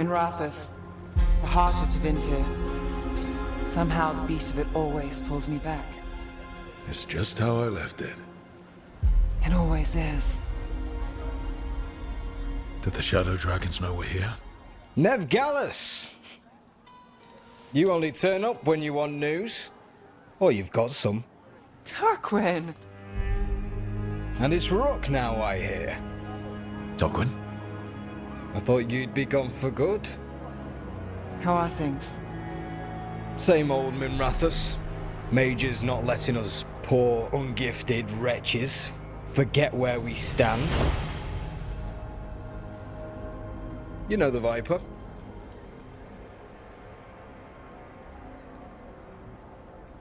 Minrathous, the heart of Tevinter. Somehow the beat of it always pulls me back. It's just how I left it. It always is. Did the Shadow Dragons know we're here? Nev Gallus! You only turn up when you want news. Or you've got some. Tarquin! And it's Rook now, I hear. Tarquin? I thought you'd be gone for good. How are things? Same old Minrathous. Mages not letting us poor, ungifted wretches forget where we stand. You know the Viper.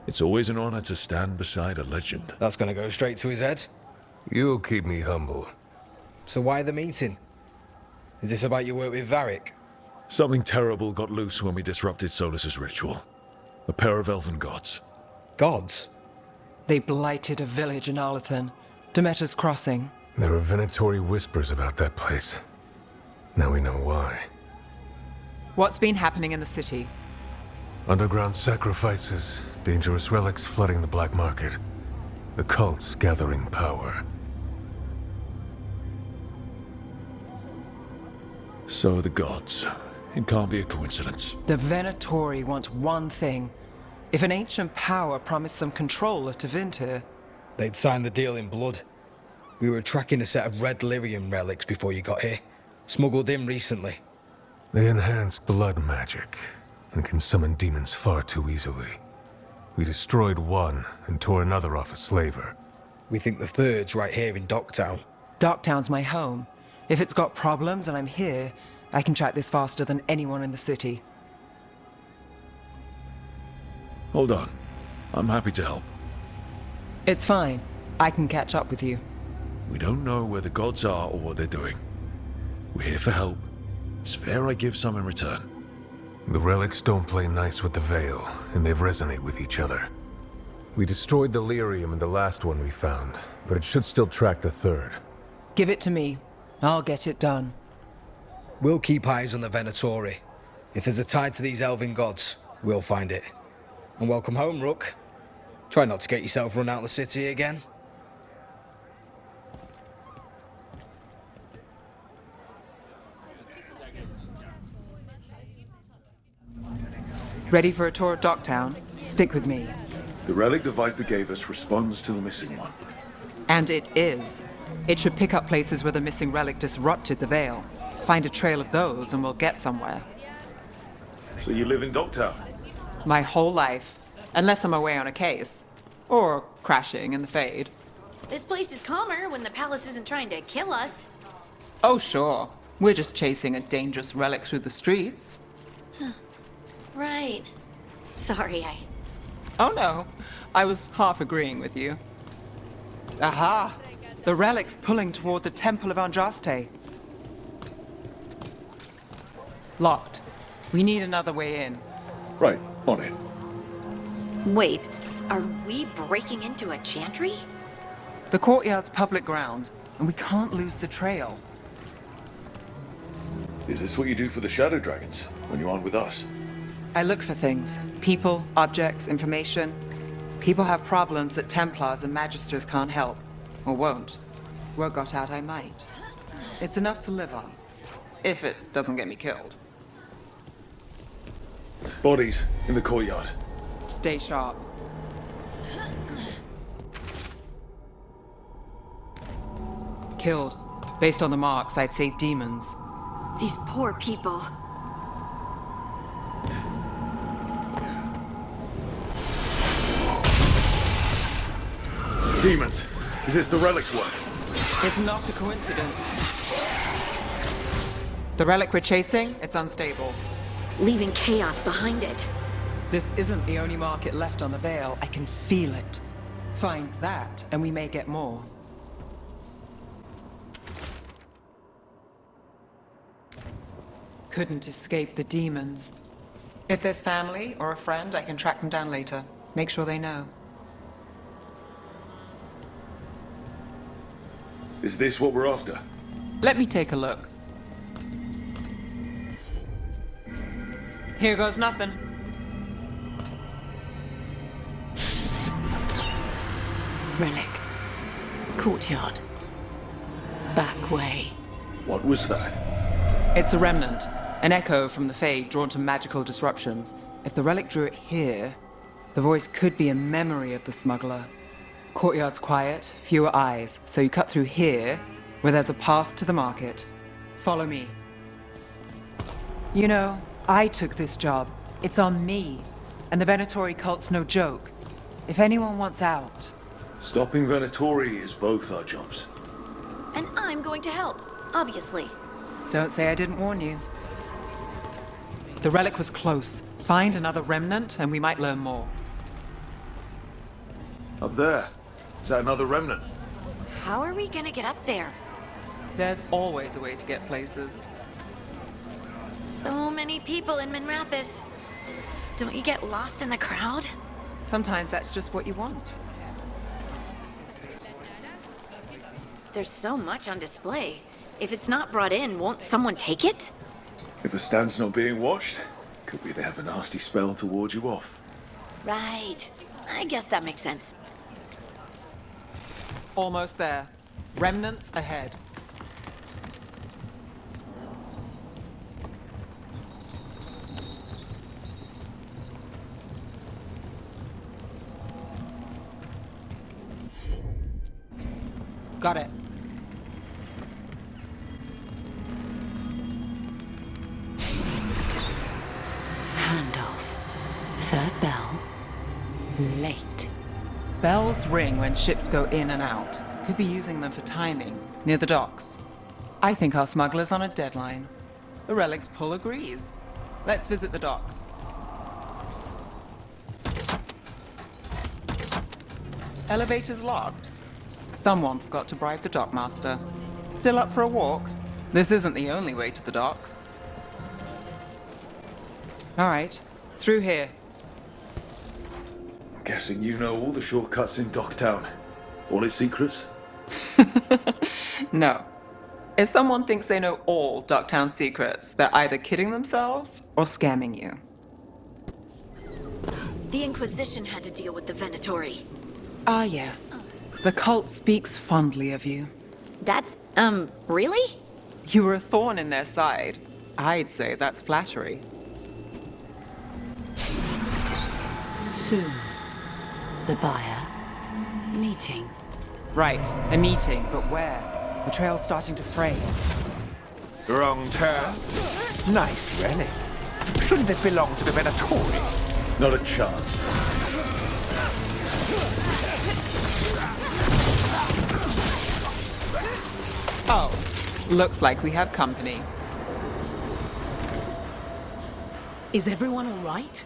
It's always an honor to stand beside a legend. That's gonna go straight to his head. You'll keep me humble. So why the meeting? Is this about your work with Varric? Something terrible got loose when we disrupted Solas's ritual. A pair of elven gods. Gods? They blighted a village in Arlathan, Demeter's Crossing. There are venatory whispers about that place. Now we know why. What's been happening in the city? Underground sacrifices, dangerous relics flooding the black market. The cults gathering power. So the gods. It can't be a coincidence. The Venatori want one thing. If an ancient power promised them control of Tevinter, They'd signed the deal in blood. We were tracking a set of red lyrium relics before you got here. Smuggled in recently. They enhance blood magic and can summon demons far too easily. We destroyed one and tore another off a slaver. We think the third's right here in Docktown. Docktown's my home. If it's got problems and I'm here, I can track this faster than anyone in the city. Hold on. I'm happy to help. It's fine. I can catch up with you. We don't know where the gods are or what they're doing. We're here for help. It's fair I give some in return. The relics don't play nice with the Veil, and they resonate with each other. We destroyed the lyrium in the last one we found, but it should still track the third. Give it to me. I'll get it done. We'll keep eyes on the Venatori. If there's a tie to these elven gods, we'll find it. And welcome home, Rook. Try not to get yourself run out of the city again. Ready for a tour of Docktown? Stick with me. The relic the Viper gave us responds to the missing one. And it is. It should pick up places where the missing relic disrupted the Veil. Find a trail of those and we'll get somewhere. So you live in Docktown? My whole life. Unless I'm away on a case. Or crashing in the Fade. This place is calmer when the palace isn't trying to kill us. Oh, sure. We're just chasing a dangerous relic through the streets. Right. Sorry, Oh no, I was half agreeing with you. Aha! The relic's pulling toward the Temple of Andraste. Locked. We need another way in. Right, on it. Wait, are we breaking into a chantry? The courtyard's public ground, and we can't lose the trail. Is this what you do for the Shadow Dragons, when you aren't with us? I look for things. People, objects, information. People have problems that Templars and Magisters can't help. Or won't. Word got out I might. It's enough to live on. If it doesn't get me killed. Bodies in the courtyard. Stay sharp. Killed. Based on the marks, I'd say demons. These poor people. Demons. Is this the relic's work? It's not a coincidence. The relic we're chasing, it's unstable. Leaving chaos behind it. This isn't the only market left on the Veil. I can feel it. Find that, and we may get more. Couldn't escape the demons. If there's family or a friend, I can track them down later. Make sure they know. Is this what we're after? Let me take a look. Here goes nothing. Relic. Courtyard. Back way. What was that? It's a remnant, an echo from the Fade drawn to magical disruptions. If the relic drew it here, the voice could be a memory of the smuggler. Courtyard's quiet, fewer eyes, so you cut through here, where there's a path to the market. Follow me. You know, I took this job. It's on me. And the Venatori cult's no joke. If anyone wants out... Stopping Venatori is both our jobs. And I'm going to help, obviously. Don't say I didn't warn you. The relic was close. Find another remnant and we might learn more. Up there. Is that another remnant? How are we gonna get up there? There's always a way to get places. So many people in Minrathis. Don't you get lost in the crowd? Sometimes that's just what you want. There's so much on display. If it's not brought in, won't someone take it? If a stand's not being watched, could be they have a nasty spell to ward you off. Right. I guess that makes sense. Almost there. Remnants ahead. Got it. Handoff. Third bell. Late. Bells ring when ships go in and out. Could be using them for timing, near the docks. I think our smuggler's on a deadline. The relic's pull agrees. Let's visit the docks. Elevator's locked. Someone forgot to bribe the dockmaster. Still up for a walk? This isn't the only way to the docks. All right, through here. Guessing you know all the shortcuts in Docktown. All its secrets? No. If someone thinks they know all Docktown secrets, they're either kidding themselves or scamming you. The Inquisition had to deal with the Venatori. Ah, yes. The cult speaks fondly of you. That's, really? You were a thorn in their side. I'd say that's flattery. Soon. The buyer. Meeting. Right, a meeting, but where? The trail's starting to fray. Wrong turn. Nice relic. Shouldn't it belong to the Venatori? Not a chance. Oh, looks like we have company. Is everyone all right?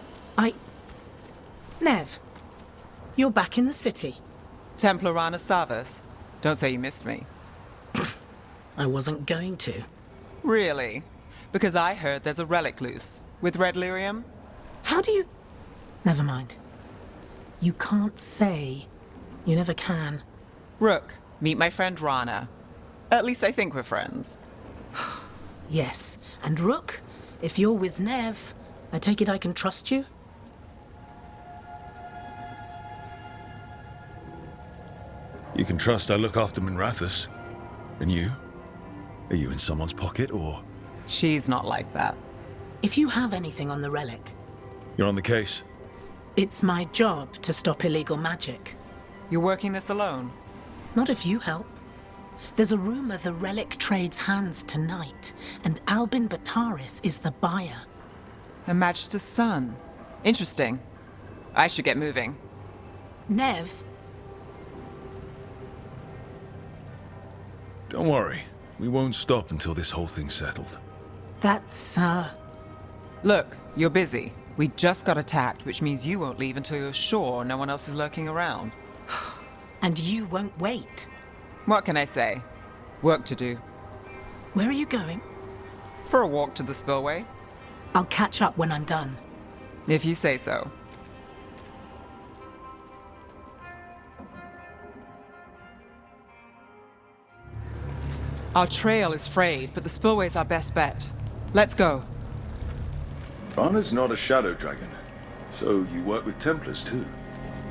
Nev, you're back in the city. Templar Rana Savas. Don't say you missed me. I wasn't going to. Really? Because I heard there's a relic loose. With red lyrium? How do you... Never mind. You can't say. You never can. Rook, meet my friend Rana. At least I think we're friends. Yes. And Rook, if you're with Nev, I take it I can trust you? You can trust I look after Minrathis. And you? Are you in someone's pocket, or...? She's not like that. If you have anything on the relic, You're on the case? it's my job to stop illegal magic. You're working this alone? Not if you help. There's a rumor the relic trades hands tonight, and Albin Bataris is the buyer. A Magister's son. Interesting. I should get moving. Nev, Don't worry. We won't stop until this whole thing's settled. that's, Look, you're busy. We just got attacked, which means you won't leave until you're sure no one else is lurking around. and you won't wait. What can I say? Work to do. Where are you going? For a walk to the spillway? I'll catch up when I'm done. If you say so. Our trail is frayed, but the spillway's our best bet. Let's go. Rana's not a shadow dragon, so you work with Templars too.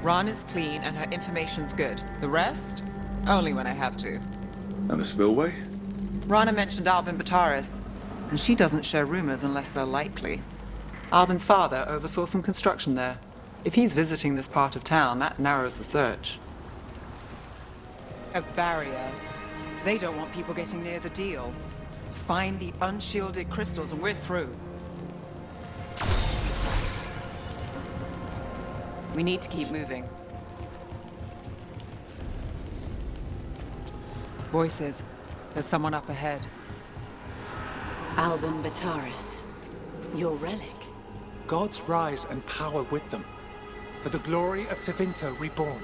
Ran is clean and her information's good. The rest? Only when I have to. And the spillway? Rana mentioned Albin Bataris, and she doesn't share rumors unless they're likely. Albin's father oversaw some construction there. If he's visiting this part of town, that narrows the search. A barrier. They don't want people getting near the deal. Find the unshielded crystals and we're through. We need to keep moving. Voices. There's someone up ahead. Albin Bataris, your relic. Gods rise and power with them. For the glory of Tevinter reborn.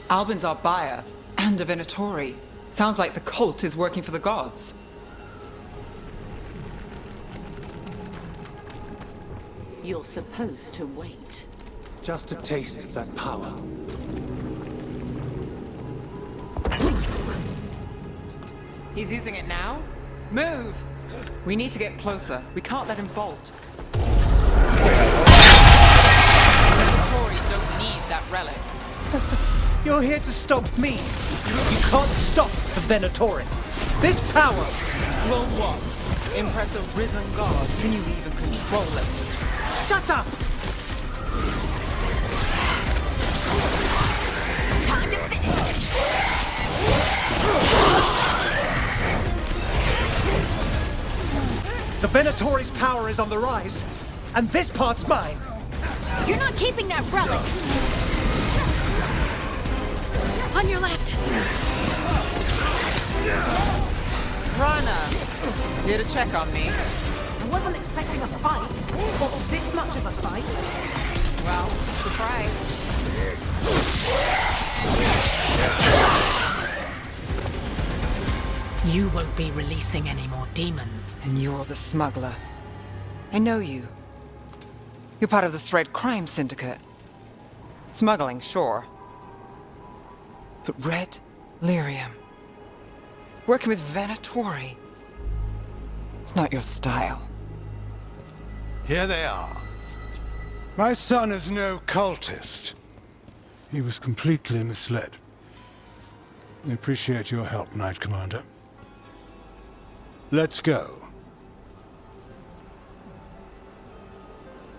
Albin's our buyer, and a Venatori. Sounds like the cult is working for the gods. You're supposed to wait. Just a taste of that power. He's using it now? Move! We need to get closer. We can't let him bolt. Venatori don't need that relic. You're here to stop me. You can't stop the Venatori. This power. Will what? Impress a risen god? Can you even control it? Shut up! Time to finish. The Venatori's power is on the rise, and this part's mine. You're not keeping that relic. On your left. Rana! Did a check on me. I wasn't expecting a fight, or this much of a fight. Well, surprise. You won't be releasing any more demons. And you're the smuggler. I know you. You're part of the Thread Crime Syndicate. Smuggling, sure. But Red Lyrium. Working with Venatori. It's not your style. Here they are. My son is no cultist. He was completely misled. We appreciate your help, Knight Commander. Let's go.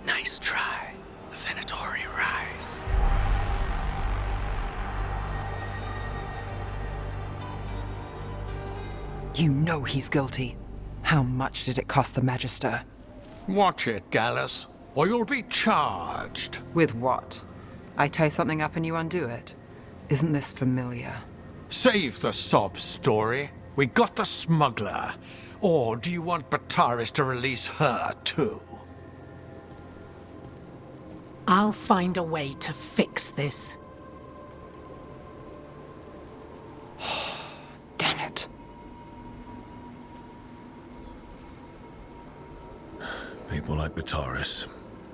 Nice try. The Venatori rise. You know he's guilty. How much did it cost the Magister? Watch it, Gallus, or you'll be charged. With what? I tie something up and you undo it. Isn't this familiar? Save the sob story. We got the smuggler. Or do you want Bataris to release her, too? I'll find a way to fix this. Damn it. People like Bataris.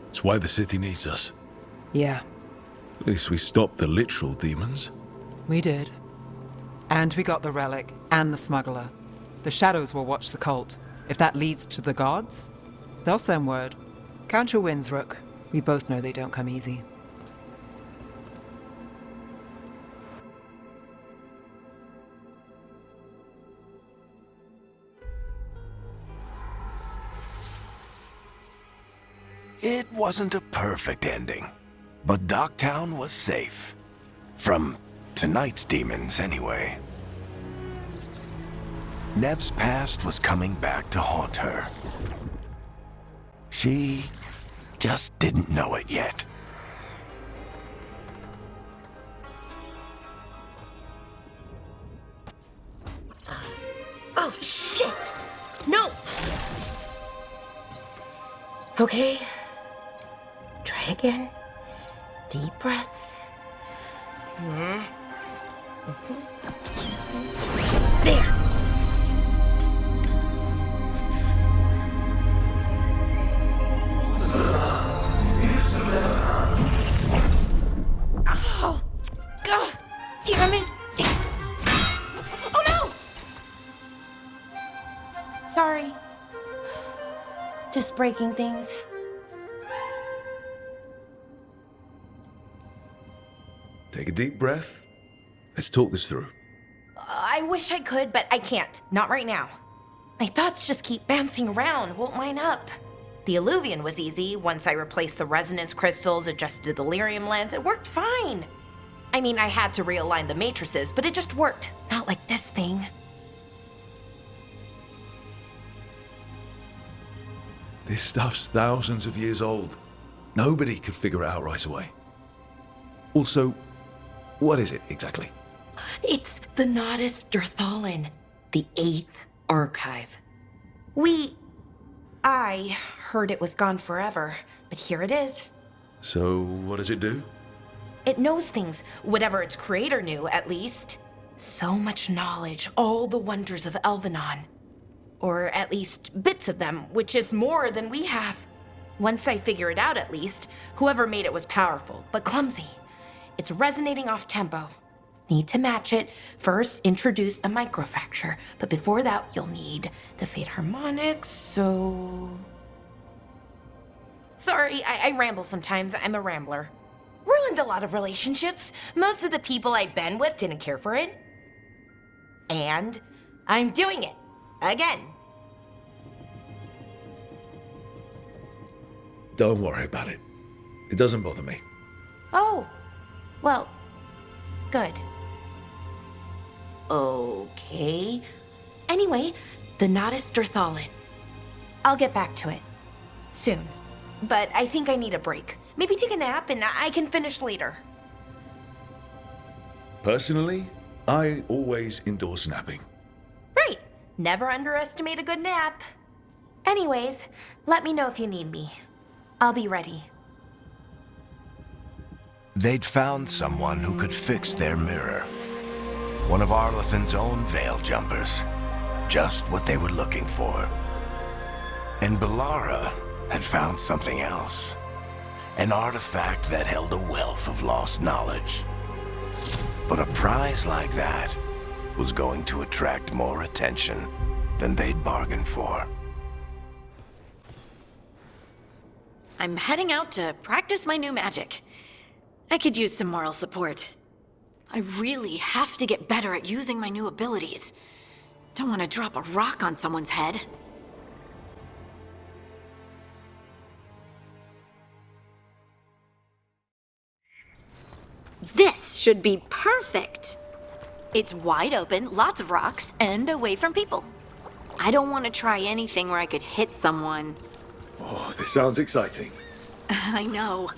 It's why the city needs us. Yeah, At least we stopped the literal demons. we did. And we got the relic and the smuggler. The shadows will watch the cult. If that leads to the gods, they'll send word. Count your wins, Rook. We both know they don't come easy. It wasn't a perfect ending, but Docktown was safe. From tonight's demons, anyway. Nev's past was coming back to haunt her. She just didn't know it yet. Oh, shit! No! Okay. Try again. Deep breaths. There! Oh! God! Damn it! Oh no! Sorry. Just breaking things. Take a deep breath. Let's talk this through. I wish I could, but I can't. Not right now. My thoughts just keep bouncing around, won't line up. The Illuvian was easy. Once I replaced the resonance crystals, adjusted the lyrium lens, it worked fine. I mean, I had to realign the matrices, but it just worked. Not like this thing. This stuff's thousands of years old. Nobody could figure it out right away. Also, what is it exactly? It's the Nodus Derthalin, the 8th archive. I heard it was gone forever, but here it is. So, what does it do? It knows things, whatever its creator knew, at least. So much knowledge, all the wonders of Elvenon. Or at least bits of them, which is more than we have. Once I figure it out, at least, whoever made it was powerful, but clumsy. It's resonating off tempo. Need to match it. First, introduce a microfracture, but before that, you'll need the Fate harmonics, so... Sorry, I ramble sometimes. I'm a rambler. Ruined a lot of relationships. Most of the people I've been with didn't care for it. And I'm doing it. Again. Don't worry about it. It doesn't bother me. Oh. Well, good. Okay. Anyway, the Nodus Derthalin. I'll get back to it. Soon. But I think I need a break. Maybe take a nap and I can finish later. Personally, I always endorse napping. Right. Never underestimate a good nap. Anyways, let me know if you need me. I'll be ready. They'd found someone who could fix their mirror. One of Arlethan's own veil jumpers. Just what they were looking for. And Bellara had found something else. An artifact that held a wealth of lost knowledge. But a prize like that was going to attract more attention than they'd bargained for. I'm heading out to practice my new magic. I could use some moral support. I really have to get better at using my new abilities. Don't want to drop a rock on someone's head. This should be perfect. It's wide open, lots of rocks, and away from people. I don't want to try anything where I could hit someone. Oh, this sounds exciting. I know.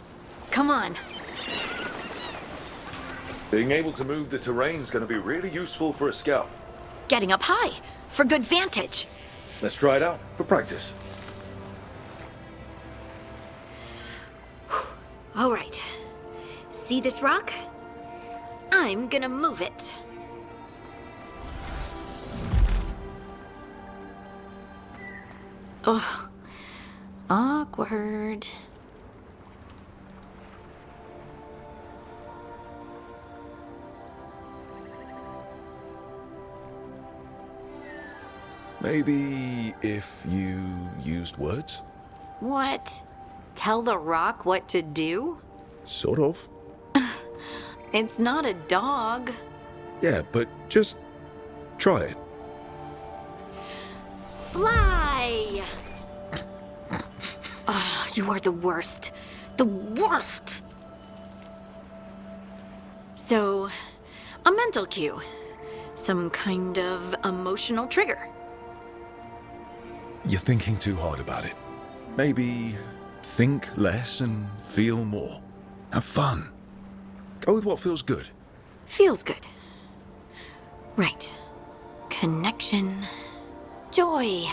Come on. Being able to move the terrain's going to be really useful for a scout. Getting up high, for good vantage. Let's try it out for practice. All right. See this rock? I'm gonna move it. Oh, awkward. Maybe if you used words? What? Tell the rock what to do? Sort of. It's not a dog. Yeah, but just try it. Fly! Oh, you are the worst. The worst! So, a mental cue. Some kind of emotional trigger. You're thinking too hard about it. Maybe think less and feel more. Have fun. Go with what feels good. Feels good. Right. Connection. Joy.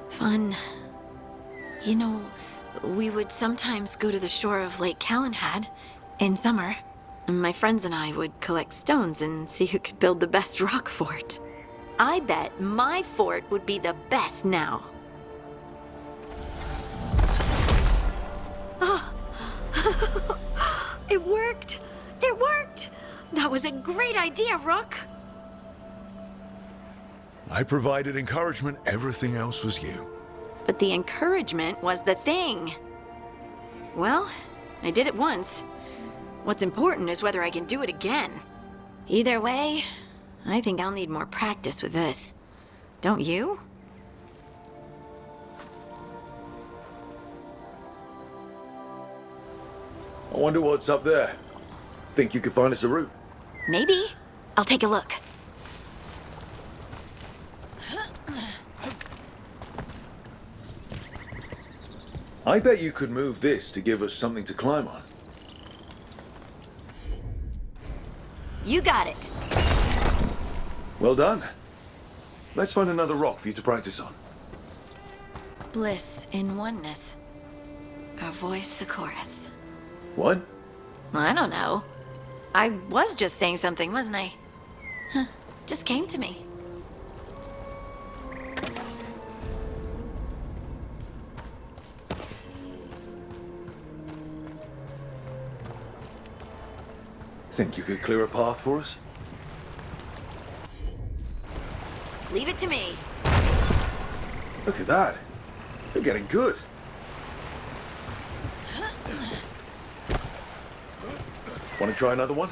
Fun. You know, we would sometimes go to the shore of Lake Calenhad in summer. My friends and I would collect stones and see who could build the best rock fort. I bet my fort would be the best now. Oh. It worked! It worked! That was a great idea, Rook! I provided encouragement, everything else was you. But the encouragement was the thing. Well, I did it once. What's important is whether I can do it again. Either way, I think I'll need more practice with this. Don't you? I wonder what's up there. Think you could find us a route? Maybe. I'll take a look. I bet you could move this to give us something to climb on. You got it. Well done. Let's find another rock for you to practice on. Bliss in oneness. A voice, a chorus. What? I don't know. I was just saying something, wasn't I? Huh. Just came to me. Think you could clear a path for us? Leave it to me. Look at that. You're getting good. Want to try another one?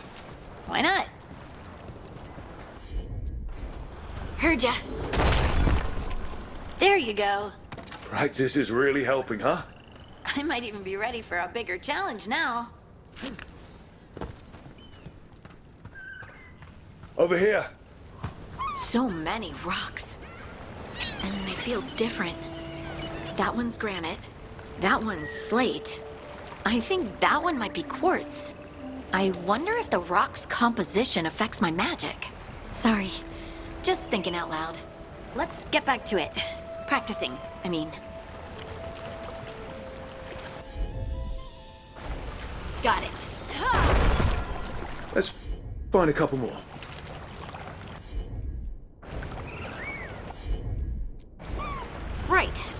Why not? Heard ya. There you go. Practice is really helping, huh? I might even be ready for a bigger challenge now. Over here. So many rocks. And they feel different. That one's granite. That one's slate. I think that one might be quartz. I wonder if the rock's composition affects my magic. Sorry, just thinking out loud. Let's get back to it. Practicing, I mean. Got it. Let's find a couple more. Right.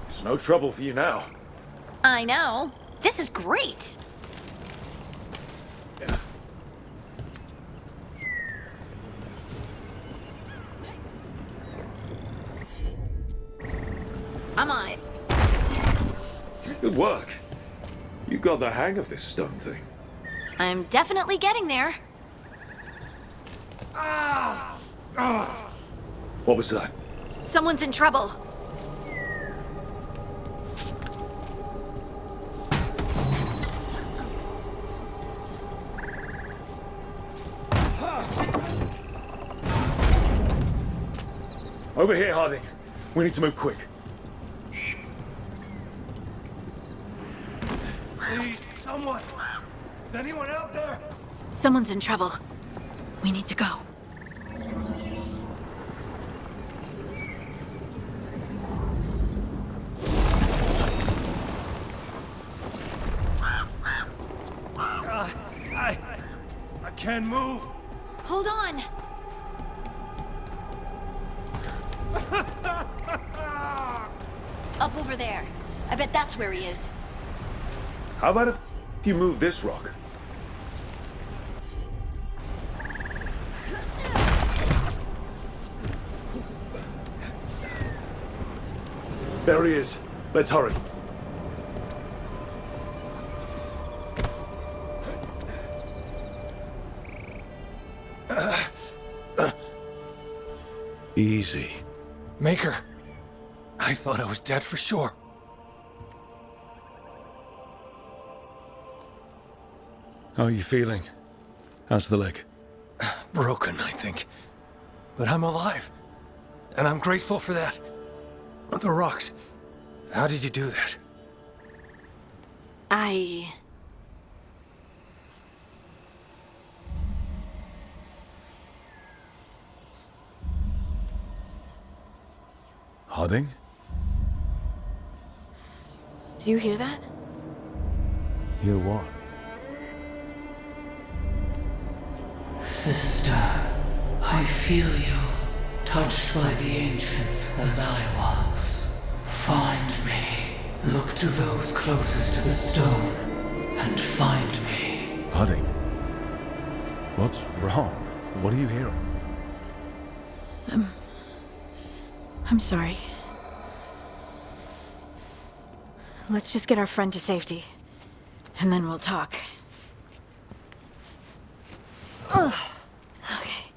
It's no trouble for you now. I know. This is great. Yeah. I'm on it. Good work. You got the hang of this stone thing. I'm definitely getting there. What was that? Someone's in trouble. Over here, Harding. We need to move quick. Please, someone! Is anyone out there? Someone's in trouble. We need to go. I can't move. Hold on. Up over there. I bet that's where he is. How about if you move this rock? There he is. Let's hurry. Easy. Maker, I thought I was dead for sure. How are you feeling? How's the leg? Broken, I think. But I'm alive. And I'm grateful for that. The rocks. How did you do that? Harding? Do you hear that? Hear what? Sister, I feel you, touched by the ancients as I was. Find me. Look to those closest to the stone, and find me. Harding? What's wrong? What are you hearing? I'm sorry. Let's just get our friend to safety. and then we'll talk. Ugh. Okay.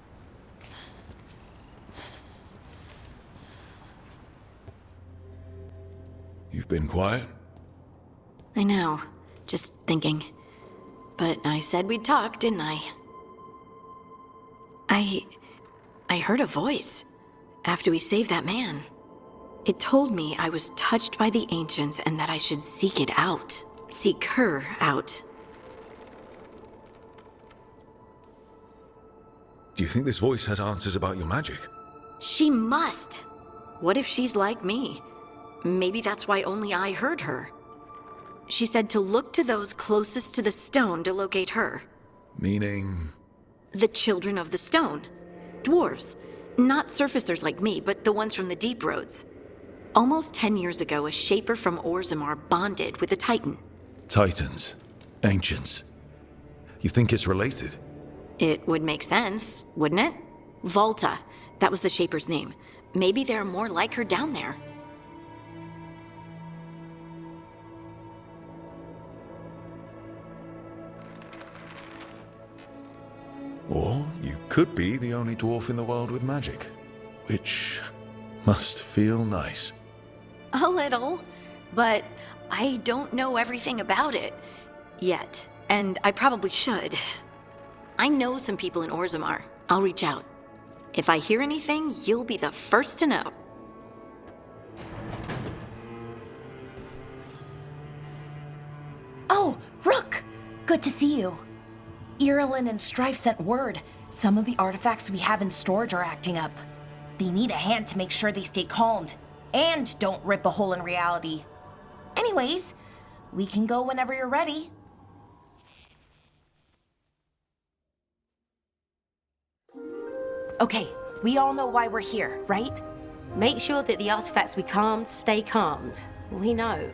You've been quiet? I know. Just thinking. But I said we'd talk, didn't I? I heard a voice after we saved that man. It told me I was touched by the ancients and that I should seek it out. Seek her out. Do you think this voice has answers about your magic? She must! What if she's like me? Maybe that's why only I heard her. She said to look to those closest to the stone to locate her. Meaning? The children of the stone. Dwarves. Not surfacers like me, but the ones from the deep roads. Almost 10 years ago, a shaper from Orzammar bonded with a titan. Titans. Ancients. You think it's related? It would make sense, wouldn't it? Volta. That was the shaper's name. Maybe there are more like her down there. Or you could be the only dwarf in the world with magic, which must feel nice. A little, but I don't know everything about it yet, and I probably should. I know some people in Orzammar. I'll reach out. If I hear anything, you'll be the first to know. Oh, Rook! Good to see you. Irulan and Strife sent word. Some of the artifacts we have in storage are acting up. They need a hand to make sure they stay calmed. And don't rip a hole in reality. Anyways, we can go whenever you're ready. Okay, we all know why we're here, right? Make sure that the artifacts we calmed stay calmed. We know.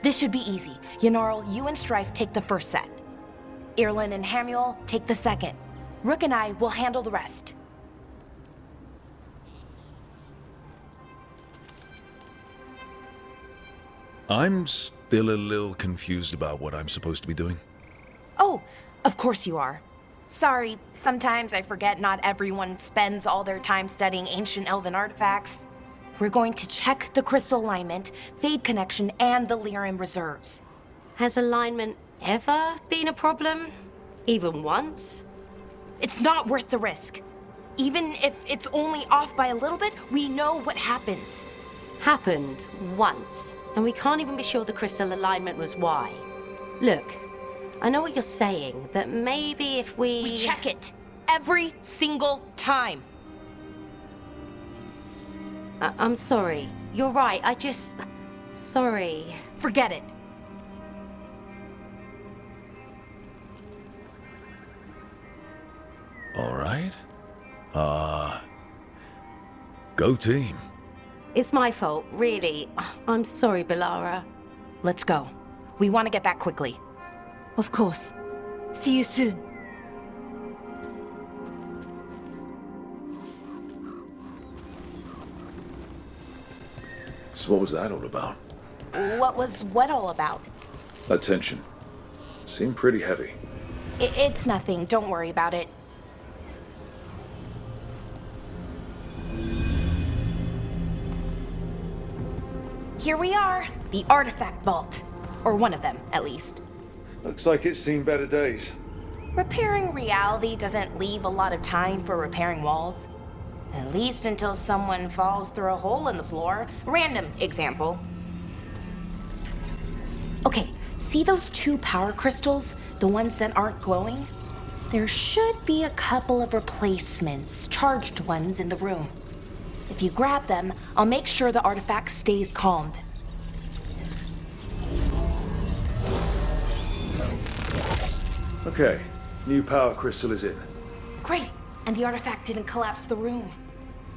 This should be easy. Yanarl, you and Strife take the first set. Irulan and Hamuel take the second. Rook and I will handle the rest. I'm still a little confused about what I'm supposed to be doing. Oh, of course you are. Sorry, sometimes I forget not everyone spends all their time studying ancient elven artifacts. We're going to check the crystal alignment, fade connection, and the lyrium reserves. Has alignment ever been a problem? Even once? It's not worth the risk. Even if it's only off by a little bit, we know what happens. Happened once, and we can't even be sure the crystal alignment was why. Look, I know what you're saying, but maybe if we... We check it every single time. I'm sorry. You're right, Sorry. Forget it. All right. Go team. It's my fault, really. I'm sorry, Balara. Let's go. We want to get back quickly. Of course. See you soon. So what was that all about? What was what all about? That tension. Seemed pretty heavy. It's nothing. Don't worry about it. Here we are, the artifact vault. Or one of them, at least. Looks like it's seen better days. Repairing reality doesn't leave a lot of time for repairing walls. At least until someone falls through a hole in the floor. Random example. Okay, see those 2 power crystals? The ones that aren't glowing? There should be a couple of replacements, charged ones in the room. If you grab them, I'll make sure the artifact stays calmed. Okay, new power crystal is in. Great, and the artifact didn't collapse the room.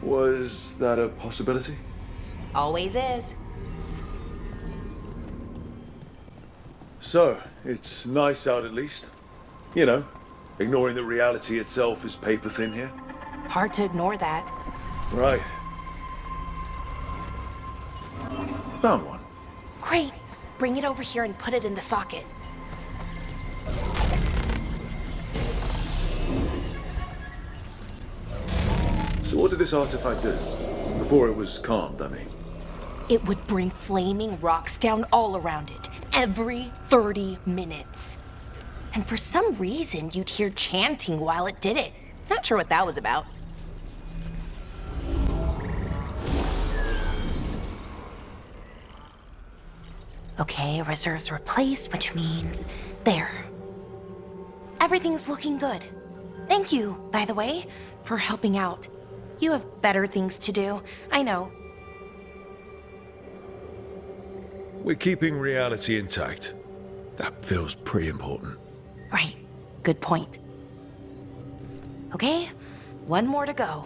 Was that a possibility? Always is. So, it's nice out at least. You know, ignoring that reality itself is paper thin here. Hard to ignore that. Right. Found one. Great. Bring it over here and put it in the socket. What did this artifact do? Before it was calmed, I mean. It would bring flaming rocks down all around it, every 30 minutes. And for some reason, you'd hear chanting while it did it. Not sure what that was about. Okay, reserves replaced, which means there. Everything's looking good. Thank you, by the way, for helping out. You have better things to do, I know. We're keeping reality intact. That feels pretty important. Right, good point. Okay, one more to go.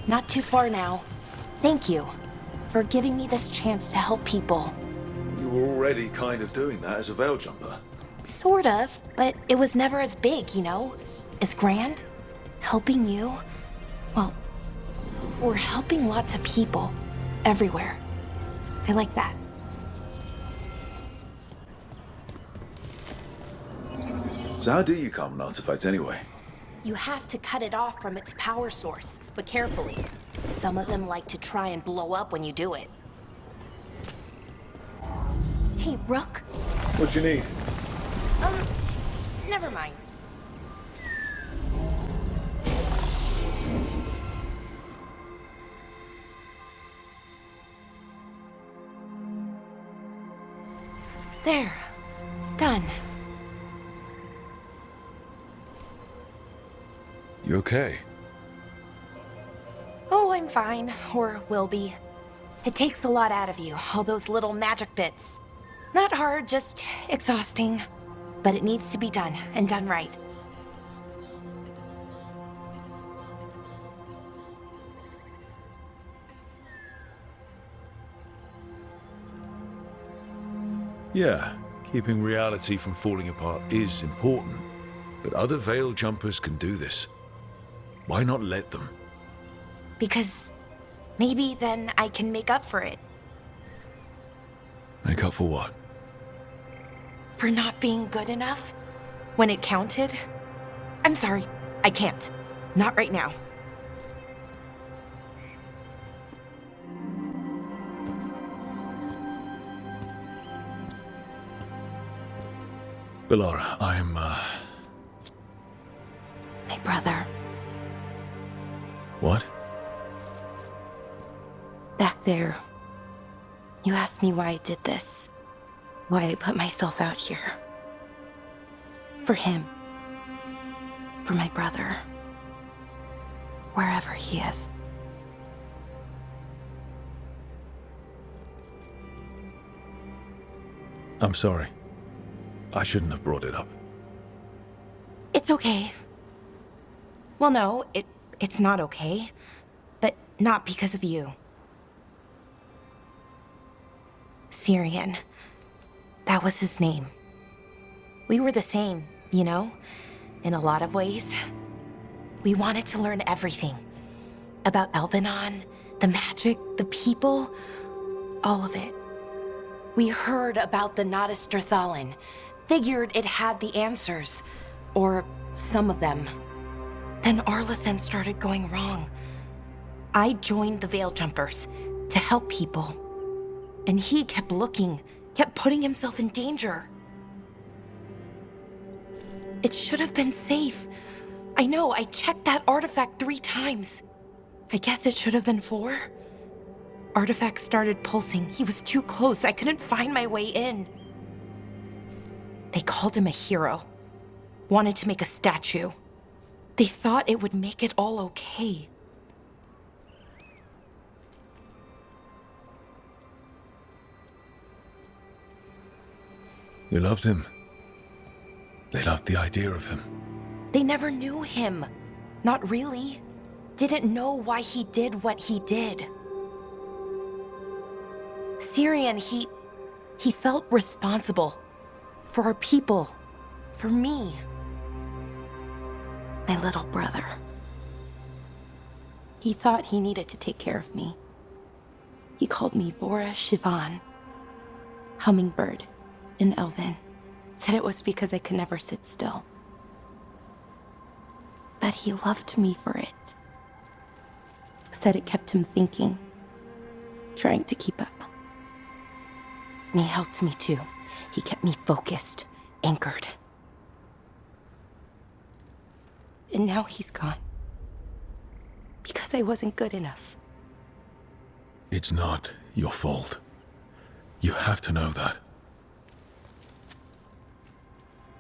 Not too far now. Thank you for giving me this chance to help people. You were already kind of doing that as a Veil Jumper. Sort of, but it was never as big, you know? As grand. Helping you, well, we're helping lots of people. Everywhere. I like that. So how do you calm an artifact anyway? You have to cut it off from its power source, but carefully. Some of them like to try and blow up when you do it. Hey, Rook. What you need? Never mind. There. Done. You okay? Oh, I'm fine. Or will be. It takes a lot out of you, all those little magic bits. Not hard, just exhausting. But it needs to be done, and done right. Yeah, keeping reality from falling apart is important. But other Veil Jumpers can do this. Why not let them? Because maybe then I can make up for it. Make up for what? For not being good enough? When it counted? I'm sorry, I can't. Not right now. Bellara, I'm, My brother. What? Back there. You asked me why I did this. Why I put myself out here. For him. For my brother. Wherever he is. I'm sorry. I shouldn't have brought it up. It's okay. Well, no, it's not okay. But not because of you. Syrian. That was his name. We were the same, you know? In a lot of ways. We wanted to learn everything. About Elvenon, the magic, the people, all of it. We heard about the Nodus Thalin, figured it had the answers, or some of them. Then Arlathan started going wrong. I joined the Veil Jumpers to help people. And he kept looking, kept putting himself in danger. It should have been safe. I know, I checked that artifact 3 times. I guess it should have been 4. Artifact started pulsing. He was too close. I couldn't find my way in. They called him a hero. Wanted to make a statue. They thought it would make it all okay. You loved him. They loved the idea of him. They never knew him. Not really. Didn't know why he did what he did. Syrian, he felt responsible. For our people. For me. My little brother. He thought he needed to take care of me. He called me Vora Shivan. Hummingbird in Elven. Said it was because I could never sit still. But he loved me for it. Said it kept him thinking, trying to keep up. And he helped me too. He kept me focused, anchored. And now he's gone. Because I wasn't good enough. It's not your fault. You have to know that.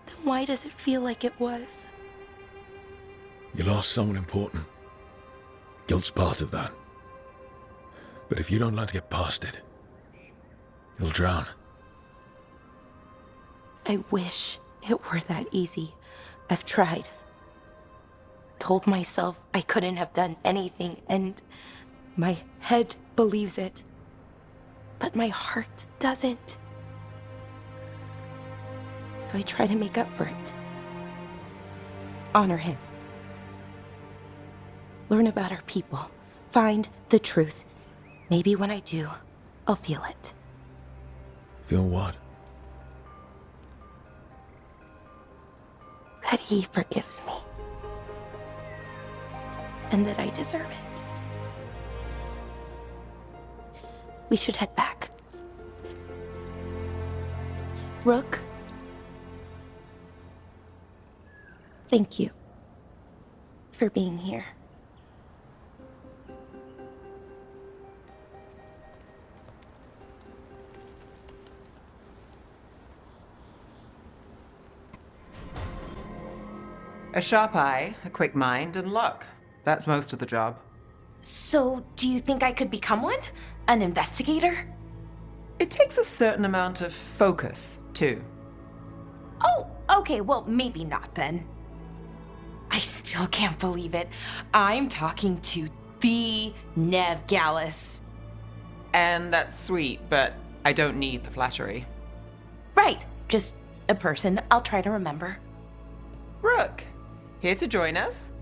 Then why does it feel like it was? You lost someone important. Guilt's part of that. But if you don't learn to get past it, you'll drown. I wish it were that easy. I've tried. Told myself I couldn't have done anything, and my head believes it. But my heart doesn't. So I try to make up for it. Honor him. Learn about our people. Find the truth. Maybe when I do, I'll feel it. Feel what? That he forgives me. And that I deserve it. We should head back. Rook? Thank you for being here. A sharp eye, a quick mind, and luck. That's most of the job. So, do you think I could become one? An investigator? It takes a certain amount of focus, too. Oh, okay, well, maybe not then. I still can't believe it. I'm talking to the Nev Gallus. And that's sweet, but I don't need the flattery. Right, just a person I'll try to remember. Rook, here to join us?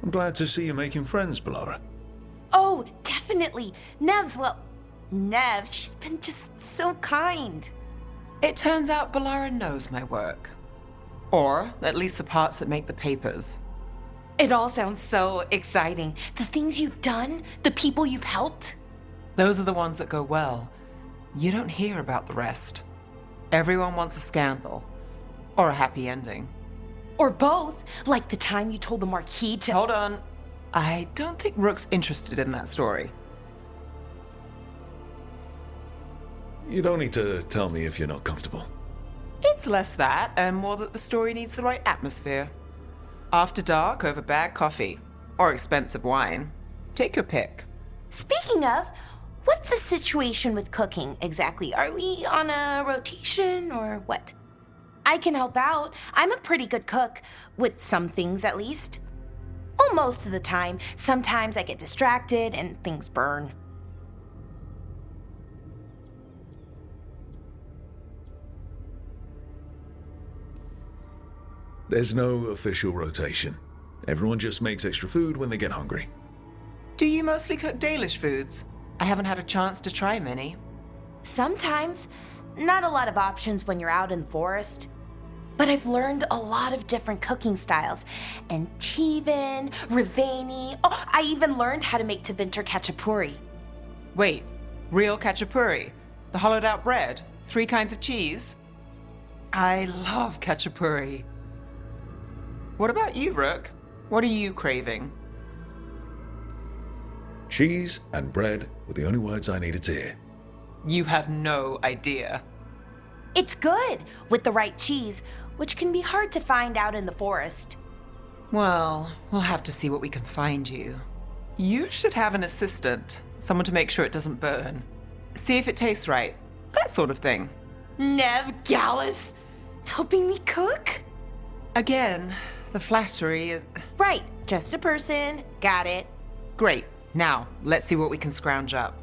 I'm glad to see you making friends, Bellara. Oh, definitely. Nev's, well, Nev, she's been just so kind. It turns out Bellara knows my work. Or at least the parts that make the papers. It all sounds so exciting. The things you've done, the people you've helped. Those are the ones that go well. You don't hear about the rest. Everyone wants a scandal. Or a happy ending. Or both, like the time you told the Marquis to— Hold on. I don't think Rook's interested in that story. You don't need to tell me if you're not comfortable. It's less that, and more that the story needs the right atmosphere. After dark over bad coffee. Or expensive wine. Take your pick. Speaking of, what's the situation with cooking exactly? Are we on a rotation or what? I can help out. I'm a pretty good cook, with some things at least. Well, most of the time. Sometimes I get distracted and things burn. There's no official rotation. Everyone just makes extra food when they get hungry. Do you mostly cook Dalish foods? I haven't had a chance to try many. Sometimes. Not a lot of options when you're out in the forest. But I've learned a lot of different cooking styles. And Tevan, Rivani. Oh, I even learned how to make Tevinter Khachapuri. Wait, real Khachapuri? The hollowed out bread? 3 kinds of cheese? I love Khachapuri. What about you, Rook? What are you craving? Cheese and bread were the only words I needed to hear. You have no idea. It's good, with the right cheese, which can be hard to find out in the forest. Well, we'll have to see what we can find you. You should have an assistant, someone to make sure it doesn't burn. See if it tastes right, that sort of thing. Nev Gallus, helping me cook? Again, the flattery. Right, just a person, got it. Great, now let's see what we can scrounge up.